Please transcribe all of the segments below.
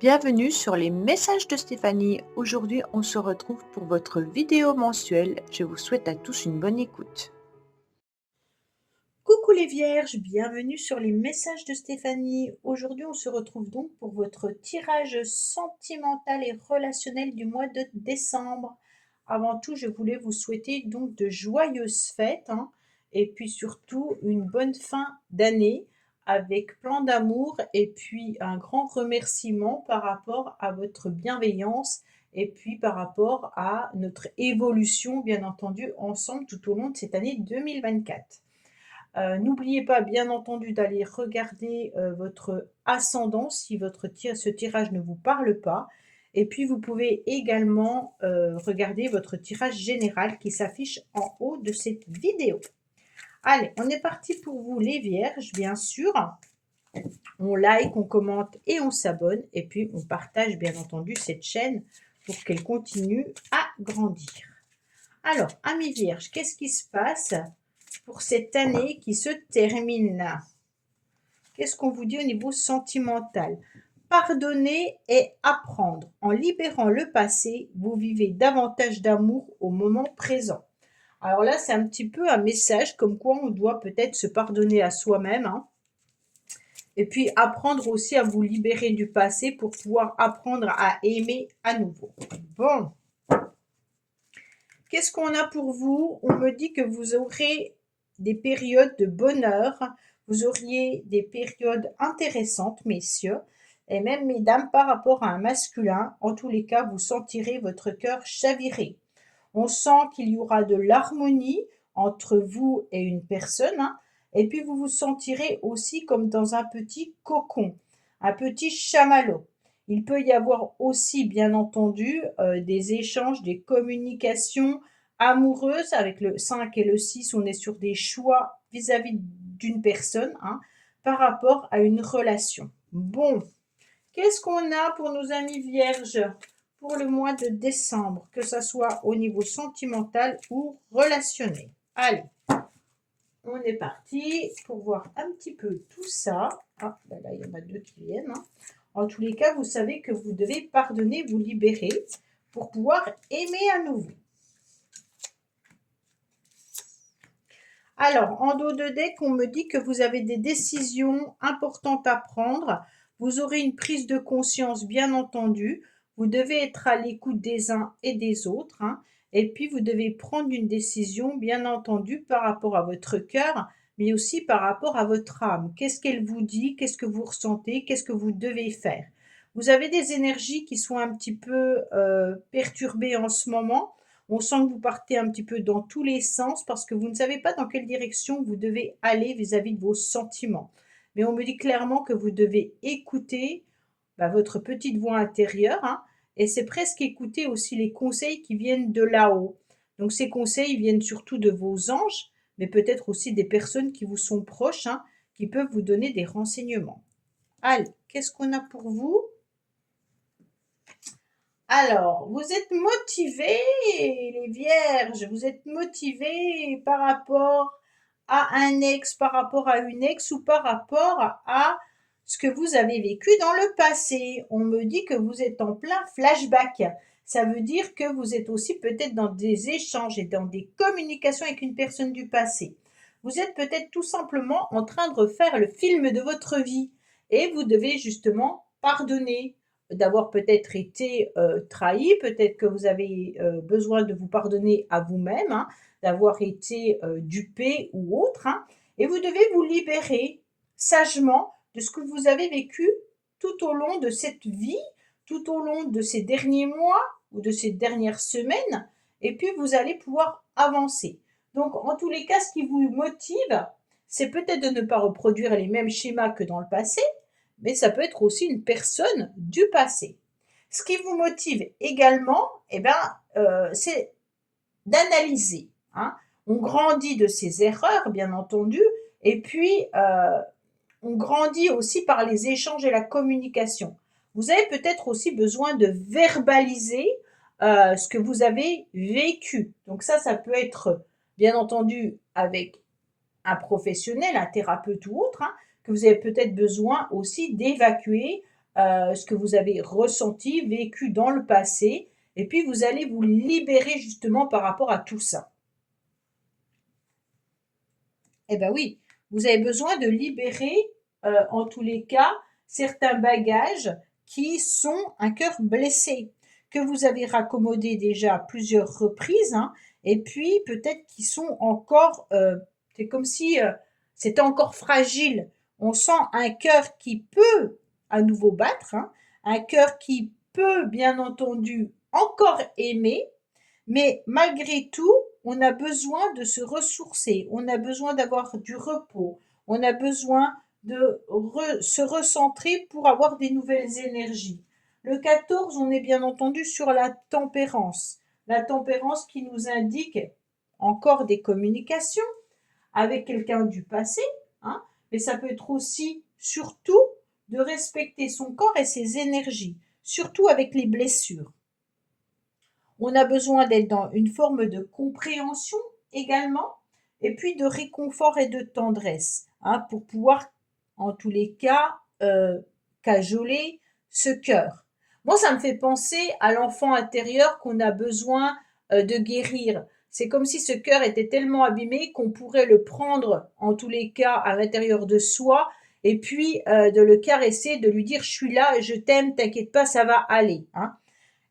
Bienvenue sur les messages de Stéphanie. Aujourd'hui, on se retrouve pour votre vidéo mensuelle. Je vous souhaite à tous une bonne écoute. Coucou les vierges, bienvenue sur les messages de Stéphanie. Aujourd'hui, on se retrouve donc pour votre tirage sentimental et relationnel du mois de décembre. Avant tout, je voulais vous souhaiter donc de joyeuses fêtes, et puis surtout une bonne fin d'année avec plein d'amour et puis un grand remerciement par rapport à votre bienveillance et puis par rapport à notre évolution, bien entendu, ensemble tout au long de cette année 2024. N'oubliez pas, bien entendu, d'aller regarder, votre ascendant si ce tirage ne vous parle pas et puis vous pouvez également, regarder votre tirage général qui s'affiche en haut de cette vidéo. Allez, on est parti pour vous les vierges, bien sûr. On like, on commente et on s'abonne et puis on partage, bien entendu, cette chaîne pour qu'elle continue à grandir. Alors, amis vierges, qu'est-ce qui se passe pour cette année qui se termine? Qu'est-ce qu'on vous dit au niveau sentimental? Pardonner et apprendre. En libérant le passé, vous vivez davantage d'amour au moment présent. Alors là, c'est un petit peu un message comme quoi on doit peut-être se pardonner à soi-même, et puis apprendre aussi à vous libérer du passé pour pouvoir apprendre à aimer à nouveau. Bon, qu'est-ce qu'on a pour vous? On me dit que vous aurez des périodes de bonheur, vous auriez des périodes intéressantes, messieurs, et même mesdames, par rapport à un masculin. En tous les cas, vous sentirez votre cœur chavirer. On sent qu'il y aura de l'harmonie entre vous et une personne, et puis vous vous sentirez aussi comme dans un petit cocon, un petit chamallow. Il peut y avoir aussi, bien entendu, des échanges, des communications amoureuses. Avec le 5 et le 6, on est sur des choix vis-à-vis d'une personne, par rapport à une relation. Bon, qu'est-ce qu'on a pour nos amis vierges pour le mois de décembre, que ce soit au niveau sentimental ou relationnel? Allez, on est parti pour voir un petit peu tout ça. Ah, ben là, il y en a deux qui viennent. En tous les cas, vous savez que vous devez pardonner, vous libérer pour pouvoir aimer à nouveau. Alors, en dos de deck, on me dit que vous avez des décisions importantes à prendre. Vous aurez une prise de conscience, bien entendu. Vous devez être à l'écoute des uns et des autres, et puis, vous devez prendre une décision, bien entendu, par rapport à votre cœur, mais aussi par rapport à votre âme. Qu'est-ce qu'elle vous dit? Qu'est-ce que vous ressentez? Qu'est-ce que vous devez faire? Vous avez des énergies qui sont un petit peu perturbées en ce moment. On sent que vous partez un petit peu dans tous les sens parce que vous ne savez pas dans quelle direction vous devez aller vis-à-vis de vos sentiments. Mais on me dit clairement que vous devez écouter votre petite voix intérieure, et c'est presque écouter aussi les conseils qui viennent de là-haut. Donc ces conseils viennent surtout de vos anges, mais peut-être aussi des personnes qui vous sont proches, qui peuvent vous donner des renseignements. Allez, qu'est-ce qu'on a pour vous? Alors, vous êtes motivés, les vierges, vous êtes motivés par rapport à un ex, par rapport à une ex ou par rapport à ce que vous avez vécu dans le passé. On me dit que vous êtes en plein flashback. Ça veut dire que vous êtes aussi peut-être dans des échanges et dans des communications avec une personne du passé. Vous êtes peut-être tout simplement en train de refaire le film de votre vie et vous devez justement pardonner d'avoir peut-être été trahi, peut-être que vous avez besoin de vous pardonner à vous-même, d'avoir été dupé ou autre, et vous devez vous libérer sagement de ce que vous avez vécu tout au long de cette vie, tout au long de ces derniers mois ou de ces dernières semaines, et puis vous allez pouvoir avancer. Donc, en tous les cas, ce qui vous motive, c'est peut-être de ne pas reproduire les mêmes schémas que dans le passé, mais ça peut être aussi une personne du passé. Ce qui vous motive également, c'est d'analyser. On grandit de ses erreurs, bien entendu, et puis on grandit aussi par les échanges et la communication. Vous avez peut-être aussi besoin de verbaliser ce que vous avez vécu. Donc ça peut être, bien entendu, avec un professionnel, un thérapeute ou autre, que vous avez peut-être besoin aussi d'évacuer ce que vous avez ressenti, vécu dans le passé, et puis vous allez vous libérer justement par rapport à tout ça. Eh ben oui, vous avez besoin de libérer, en tous les cas, certains bagages qui sont un cœur blessé, que vous avez raccommodés déjà à plusieurs reprises, hein, et puis peut-être qu'ils sont encore, c'est comme si, c'était encore fragile. On sent un cœur qui peut à nouveau battre, hein, un cœur qui peut bien entendu encore aimer, mais malgré tout, on a besoin de se ressourcer, on a besoin d'avoir du repos, on a besoin de se recentrer pour avoir des nouvelles énergies. Le 14, on est bien entendu sur la tempérance. La tempérance qui nous indique encore des communications avec quelqu'un du passé, hein, mais ça peut être aussi, surtout, de respecter son corps et ses énergies, surtout avec les blessures. On a besoin d'être dans une forme de compréhension également, et puis de réconfort et de tendresse, hein, pour pouvoir, en tous les cas, cajoler ce cœur. Moi, ça me fait penser à l'enfant intérieur qu'on a besoin de guérir. C'est comme si ce cœur était tellement abîmé qu'on pourrait le prendre, en tous les cas, à l'intérieur de soi, et puis de le caresser, de lui dire je suis là, je t'aime, t'inquiète pas, ça va aller, hein.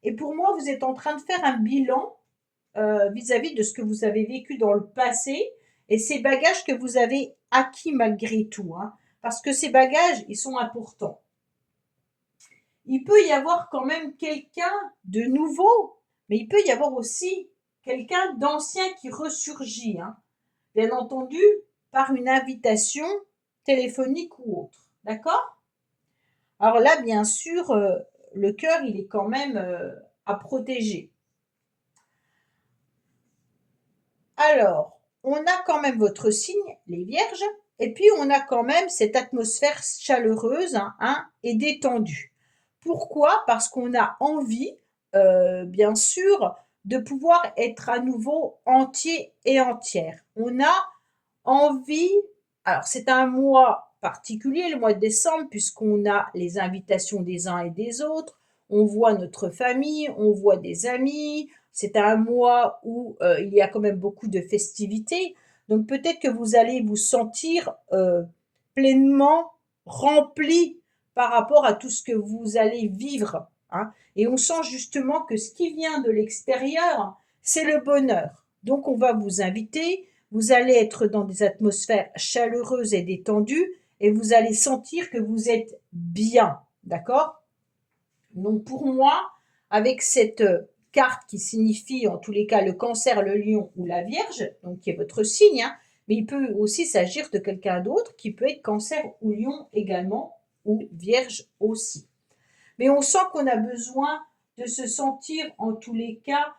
Et pour moi, vous êtes en train de faire un bilan vis-à-vis de ce que vous avez vécu dans le passé et ces bagages que vous avez acquis malgré tout, hein, parce que ces bagages, ils sont importants. Il peut y avoir quand même quelqu'un de nouveau, mais il peut y avoir aussi quelqu'un d'ancien qui ressurgit, hein, bien entendu, par une invitation téléphonique ou autre. D'accord? Alors là, bien sûr, le cœur, il est quand même à protéger. Alors, on a quand même votre signe, les vierges, et puis on a quand même cette atmosphère chaleureuse, hein, et détendue. Pourquoi? Parce qu'on a envie, bien sûr, de pouvoir être à nouveau entier et entière. On a envie, alors c'est un mois particulier, le mois de décembre, puisqu'on a les invitations des uns et des autres, on voit notre famille, on voit des amis, c'est un mois où il y a quand même beaucoup de festivités, donc peut-être que vous allez vous sentir pleinement rempli par rapport à tout ce que vous allez vivre, hein. Et on sent justement que ce qui vient de l'extérieur, c'est le bonheur. Donc on va vous inviter, vous allez être dans des atmosphères chaleureuses et détendues et vous allez sentir que vous êtes bien, d'accord? Donc pour moi, avec cette carte qui signifie en tous les cas le cancer, le lion ou la vierge, donc qui est votre signe, hein, mais il peut aussi s'agir de quelqu'un d'autre qui peut être cancer ou lion également, ou vierge aussi. Mais on sent qu'on a besoin de se sentir en tous les cas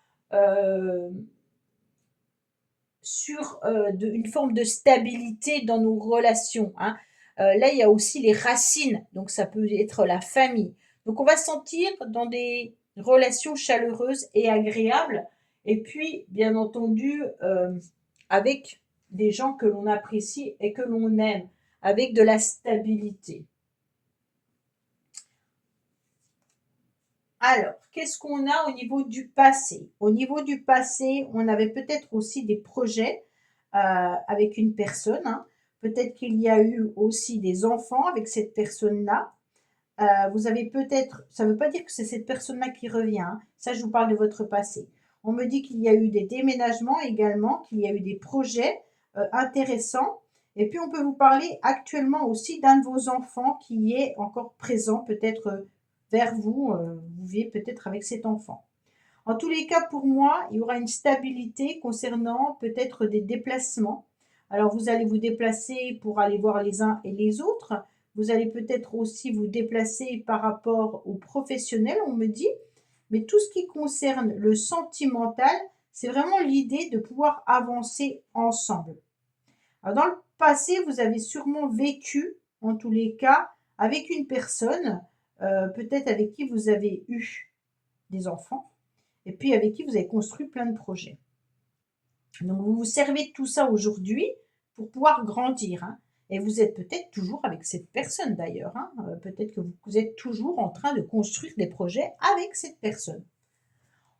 sur une forme de stabilité dans nos relations, hein. Là, il y a aussi les racines, donc ça peut être la famille. Donc on va se sentir dans des relations chaleureuses et agréables, et puis bien entendu avec des gens que l'on apprécie et que l'on aime, avec de la stabilité. Alors, qu'est-ce qu'on a au niveau du passé? Au niveau du passé, on avait peut-être aussi des projets avec une personne, hein. Peut-être qu'il y a eu aussi des enfants avec cette personne-là. Vous avez peut-être, ça ne veut pas dire que c'est cette personne-là qui revient, hein. Ça, je vous parle de votre passé. On me dit qu'il y a eu des déménagements également, qu'il y a eu des projets intéressants. Et puis, on peut vous parler actuellement aussi d'un de vos enfants qui est encore présent, peut-être vers vous, vous vivez peut-être avec cet enfant. En tous les cas, pour moi, il y aura une stabilité concernant peut-être des déplacements. Alors, vous allez vous déplacer pour aller voir les uns et les autres. Vous allez peut-être aussi vous déplacer par rapport aux professionnels, on me dit. Mais tout ce qui concerne le sentimental, c'est vraiment l'idée de pouvoir avancer ensemble. Alors, dans le passé, vous avez sûrement vécu, en tous les cas, avec une personne, peut-être avec qui vous avez eu des enfants, et puis avec qui vous avez construit plein de projets. Donc vous vous servez de tout ça aujourd'hui pour pouvoir grandir, hein. Et vous êtes peut-être toujours avec cette personne d'ailleurs, hein. Peut-être que vous êtes toujours en train de construire des projets avec cette personne.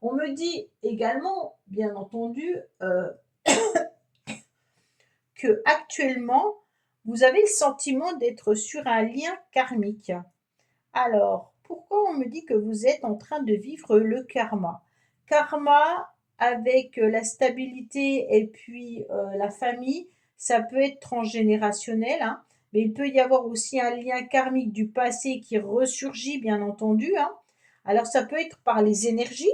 On me dit également, bien entendu, que actuellement, vous avez le sentiment d'être sur un lien karmique. Alors, pourquoi on me dit que vous êtes en train de vivre le karma? Karma, avec la stabilité et puis la famille, ça peut être transgénérationnel, hein, mais il peut y avoir aussi un lien karmique du passé qui ressurgit, bien entendu, hein. Alors, ça peut être par les énergies.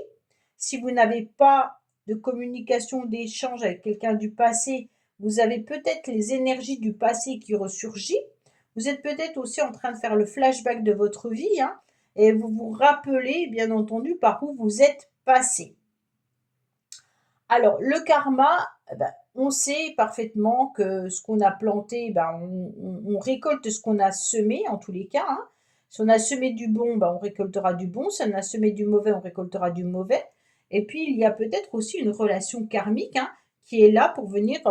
Si vous n'avez pas de communication, d'échange avec quelqu'un du passé, vous avez peut-être les énergies du passé qui ressurgissent. Vous êtes peut-être aussi en train de faire le flashback de votre vie, hein, et vous vous rappelez, bien entendu, par où vous êtes passé. Alors, le karma, on sait parfaitement que ce qu'on a planté, on récolte ce qu'on a semé, en tous les cas, hein. Si on a semé du bon, on récoltera du bon. Si on a semé du mauvais, on récoltera du mauvais. Et puis, il y a peut-être aussi une relation karmique, hein, qui est là pour venir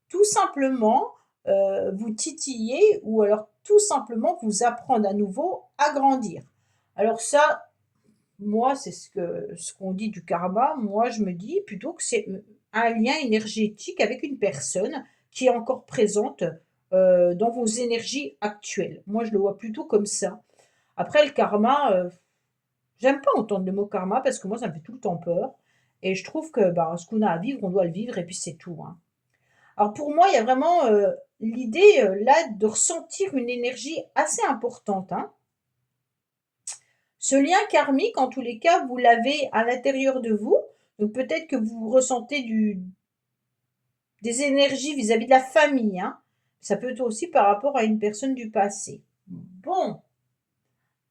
tout simplement vous titiller ou alors tout simplement vous apprendre à nouveau à grandir. Alors ça, moi, c'est ce qu'on dit du karma. Moi, je me dis plutôt que c'est un lien énergétique avec une personne qui est encore présente dans vos énergies actuelles. Moi, je le vois plutôt comme ça. Après, le karma, j'aime pas entendre le mot karma parce que moi, ça me fait tout le temps peur. Et je trouve que ce qu'on a à vivre, on doit le vivre et puis c'est tout, hein. Alors pour moi, il y a vraiment l'idée là de ressentir une énergie assez importante, hein. Ce lien karmique, en tous les cas, vous l'avez à l'intérieur de vous. Donc peut-être que vous ressentez des énergies vis-à-vis de la famille, hein. Ça peut être aussi par rapport à une personne du passé. Bon,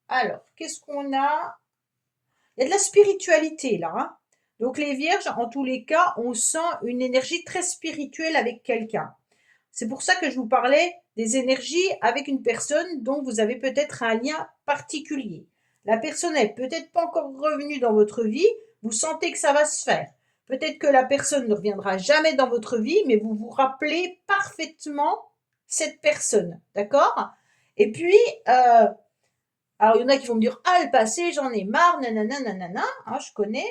alors, qu'est-ce qu'on a? Il y a de la spiritualité là, hein. Donc les vierges, en tous les cas, on sent une énergie très spirituelle avec quelqu'un. C'est pour ça que je vous parlais des énergies avec une personne dont vous avez peut-être un lien particulier. La personne n'est peut-être pas encore revenue dans votre vie, vous sentez que ça va se faire. Peut-être que la personne ne reviendra jamais dans votre vie, mais vous vous rappelez parfaitement cette personne, d'accord? Et puis, alors il y en a qui vont me dire, ah le passé, j'en ai marre, nanana, nanana, hein, je connais,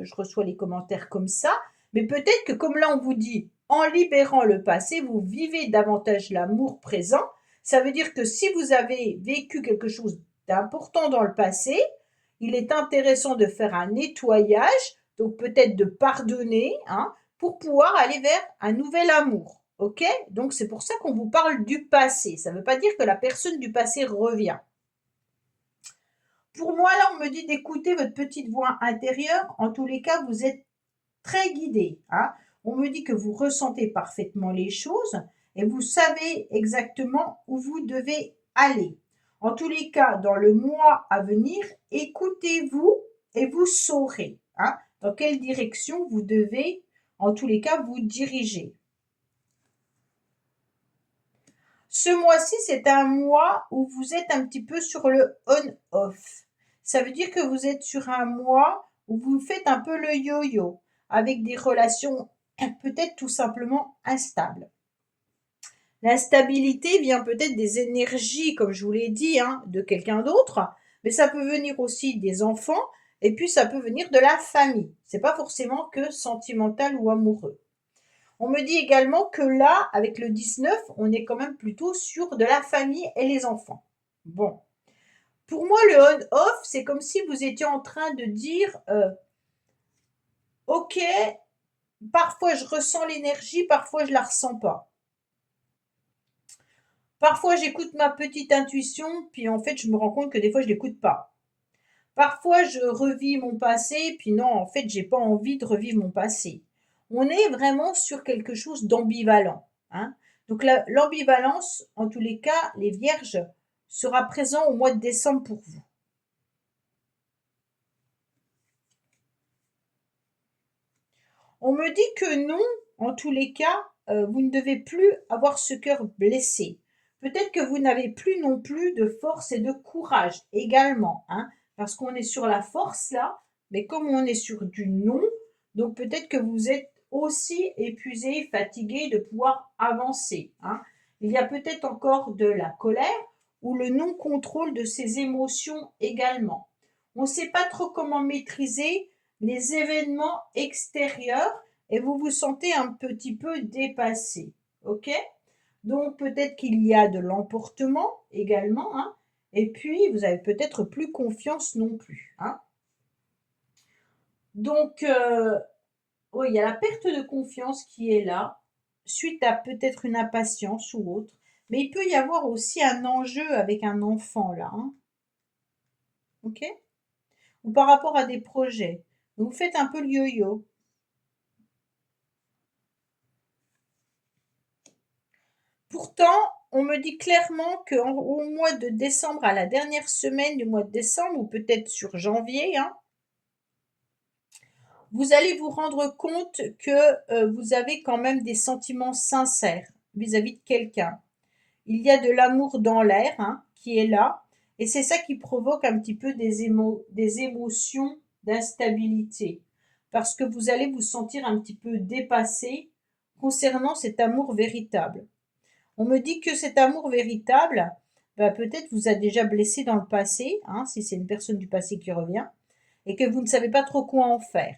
je reçois les commentaires comme ça, mais peut-être que comme là on vous dit, en libérant le passé, vous vivez davantage l'amour présent. Ça veut dire que si vous avez vécu quelque chose d'important dans le passé, il est intéressant de faire un nettoyage, donc peut-être de pardonner, hein, pour pouvoir aller vers un nouvel amour. Ok? Donc c'est pour ça qu'on vous parle du passé. Ça ne veut pas dire que la personne du passé revient. Pour moi, là, on me dit d'écouter votre petite voix intérieure. En tous les cas, vous êtes très guidé, hein. On me dit que vous ressentez parfaitement les choses et vous savez exactement où vous devez aller. En tous les cas, dans le mois à venir, écoutez-vous et vous saurez, hein, dans quelle direction vous devez, en tous les cas, vous diriger. Ce mois-ci, c'est un mois où vous êtes un petit peu sur le on-off. Ça veut dire que vous êtes sur un mois où vous faites un peu le yo-yo, avec des relations peut-être tout simplement instables. L'instabilité vient peut-être des énergies, comme je vous l'ai dit, hein, de quelqu'un d'autre, mais ça peut venir aussi des enfants, et puis ça peut venir de la famille. C'est pas forcément que sentimental ou amoureux. On me dit également que là, avec le 19, on est quand même plutôt sur de la famille et les enfants. Bon. Pour moi, le on-off, c'est comme si vous étiez en train de dire, ok, parfois je ressens l'énergie, parfois je la ressens pas. Parfois j'écoute ma petite intuition, puis en fait je me rends compte que des fois je l'écoute pas. Parfois je revis mon passé, puis non, en fait j'ai pas envie de revivre mon passé. On est vraiment sur quelque chose d'ambivalent, hein. Donc l'ambivalence, en tous les cas, les vierges, sera présent au mois de décembre pour vous. On me dit que non, en tous les cas, vous ne devez plus avoir ce cœur blessé. Peut-être que vous n'avez plus non plus de force et de courage également, hein, parce qu'on est sur la force là, mais comme on est sur du non, donc peut-être que vous êtes aussi épuisé, fatigué de pouvoir avancer, hein. Il y a peut-être encore de la colère ou le non-contrôle de ses émotions également. On ne sait pas trop comment maîtriser les événements extérieurs et vous vous sentez un petit peu dépassé. Ok? Donc peut-être qu'il y a de l'emportement également, hein, et puis vous avez peut-être plus confiance non plus, hein. Donc oui, il y a la perte de confiance qui est là, suite à peut-être une impatience ou autre. Mais il peut y avoir aussi un enjeu avec un enfant là, hein, ok? Ou par rapport à des projets. Vous faites un peu le yo-yo. Pourtant, on me dit clairement qu'au mois de décembre, à la dernière semaine du mois de décembre, ou peut-être sur janvier, hein, vous allez vous rendre compte que vous avez quand même des sentiments sincères vis-à-vis de quelqu'un. Il y a de l'amour dans l'air, hein, qui est là, et c'est ça qui provoque un petit peu des émotions d'instabilité, parce que vous allez vous sentir un petit peu dépassé concernant cet amour véritable. On me dit que cet amour véritable, bah, peut-être vous a déjà blessé dans le passé, hein, si c'est une personne du passé qui revient, et que vous ne savez pas trop quoi en faire.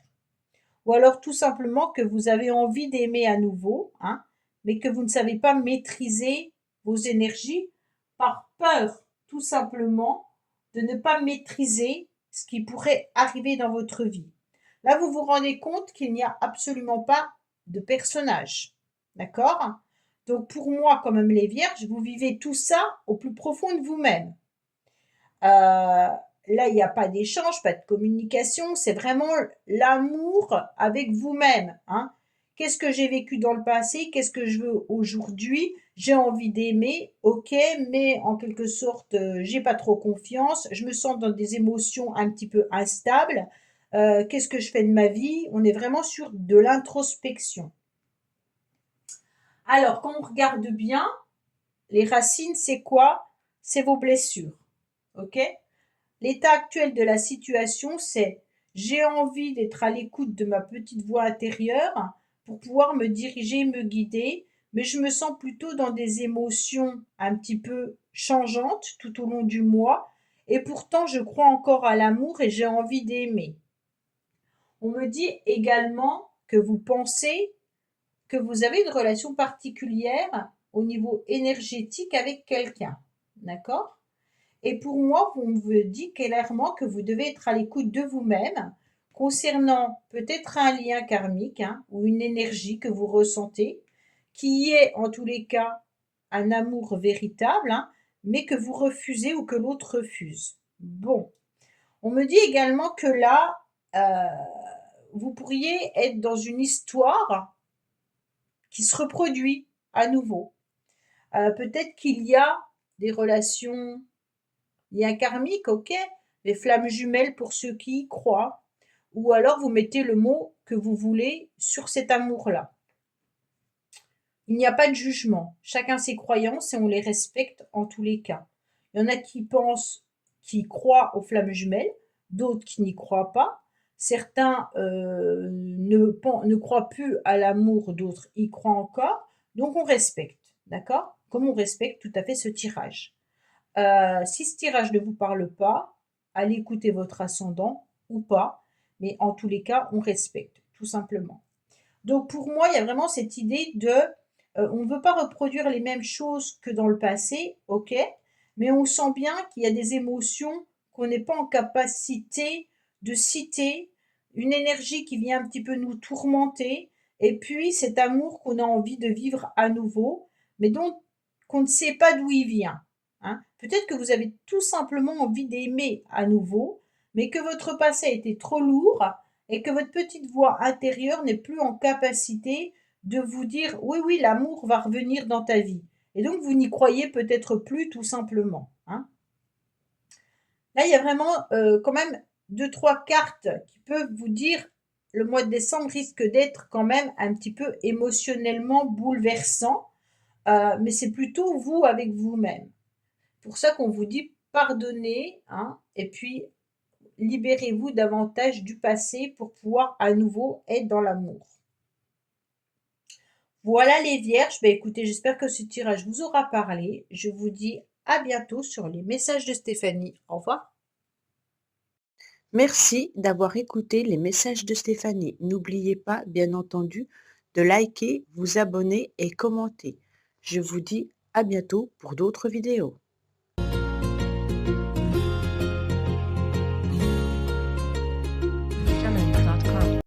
Ou alors tout simplement que vous avez envie d'aimer à nouveau, hein, mais que vous ne savez pas maîtriser vos énergies par peur, tout simplement, de ne pas maîtriser ce qui pourrait arriver dans votre vie. Là, vous vous rendez compte qu'il n'y a absolument pas de personnage. D'accord? Donc pour moi, quand même les vierges, vous vivez tout ça au plus profond de vous-même. Là, il n'y a pas d'échange, pas de communication, c'est vraiment l'amour avec vous-même, hein. Qu'est-ce que j'ai vécu dans le passé? Qu'est-ce que je veux aujourd'hui? J'ai envie d'aimer, ok, mais en quelque sorte, j'ai pas trop confiance, je me sens dans des émotions un petit peu instables. Qu'est-ce que je fais de ma vie? On est vraiment sur de l'introspection. Alors, quand on regarde bien, les racines, c'est quoi? C'est vos blessures, ok? L'état actuel de la situation, c'est j'ai envie d'être à l'écoute de ma petite voix intérieure pour pouvoir me diriger, me guider, mais je me sens plutôt dans des émotions un petit peu changeantes tout au long du mois, et pourtant je crois encore à l'amour et j'ai envie d'aimer. On me dit également que vous pensez que vous avez une relation particulière au niveau énergétique avec quelqu'un. D'accord? Et pour moi, on me dit clairement que vous devez être à l'écoute de vous-même concernant peut-être un lien karmique, hein, ou une énergie que vous ressentez, qui est en tous les cas un amour véritable, hein, mais que vous refusez ou que l'autre refuse. Bon, on me dit également que là, vous pourriez être dans une histoire qui se reproduit à nouveau. Peut-être qu'il y a des relations liens karmiques, ok, les flammes jumelles pour ceux qui y croient, ou alors vous mettez le mot que vous voulez sur cet amour-là. Il n'y a pas de jugement, chacun ses croyances et on les respecte en tous les cas. Il y en a qui pensent, qui croient aux flammes jumelles, d'autres qui n'y croient pas. Certains ne croient plus à l'amour, d'autres y croient encore. Donc on respecte, d'accord? Comme on respecte tout à fait ce tirage. Si ce tirage ne vous parle pas, allez écouter votre ascendant ou pas, mais en tous les cas, on respecte, tout simplement. Donc pour moi, il y a vraiment cette idée de, on ne veut pas reproduire les mêmes choses que dans le passé, ok, mais on sent bien qu'il y a des émotions qu'on n'est pas en capacité de citer, une énergie qui vient un petit peu nous tourmenter, et puis cet amour qu'on a envie de vivre à nouveau, mais dont qu'on ne sait pas d'où il vient, hein. Peut-être que vous avez tout simplement envie d'aimer à nouveau, mais que votre passé a été trop lourd et que votre petite voix intérieure n'est plus en capacité de vous dire oui, oui, l'amour va revenir dans ta vie. Et donc, vous n'y croyez peut-être plus tout simplement, hein. Là, il y a vraiment quand même deux, trois cartes qui peuvent vous dire le mois de décembre risque d'être quand même un petit peu émotionnellement bouleversant, mais c'est plutôt vous avec vous-même. Pour ça qu'on vous dit pardonnez, hein, et puis libérez-vous davantage du passé pour pouvoir à nouveau être dans l'amour. Voilà les vierges. Ben écoutez, j'espère que ce tirage vous aura parlé. Je vous dis à bientôt sur les messages de Stéphanie. Au revoir. Merci d'avoir écouté les messages de Stéphanie. N'oubliez pas, bien entendu, de liker, vous abonner et commenter. Je vous dis à bientôt pour d'autres vidéos.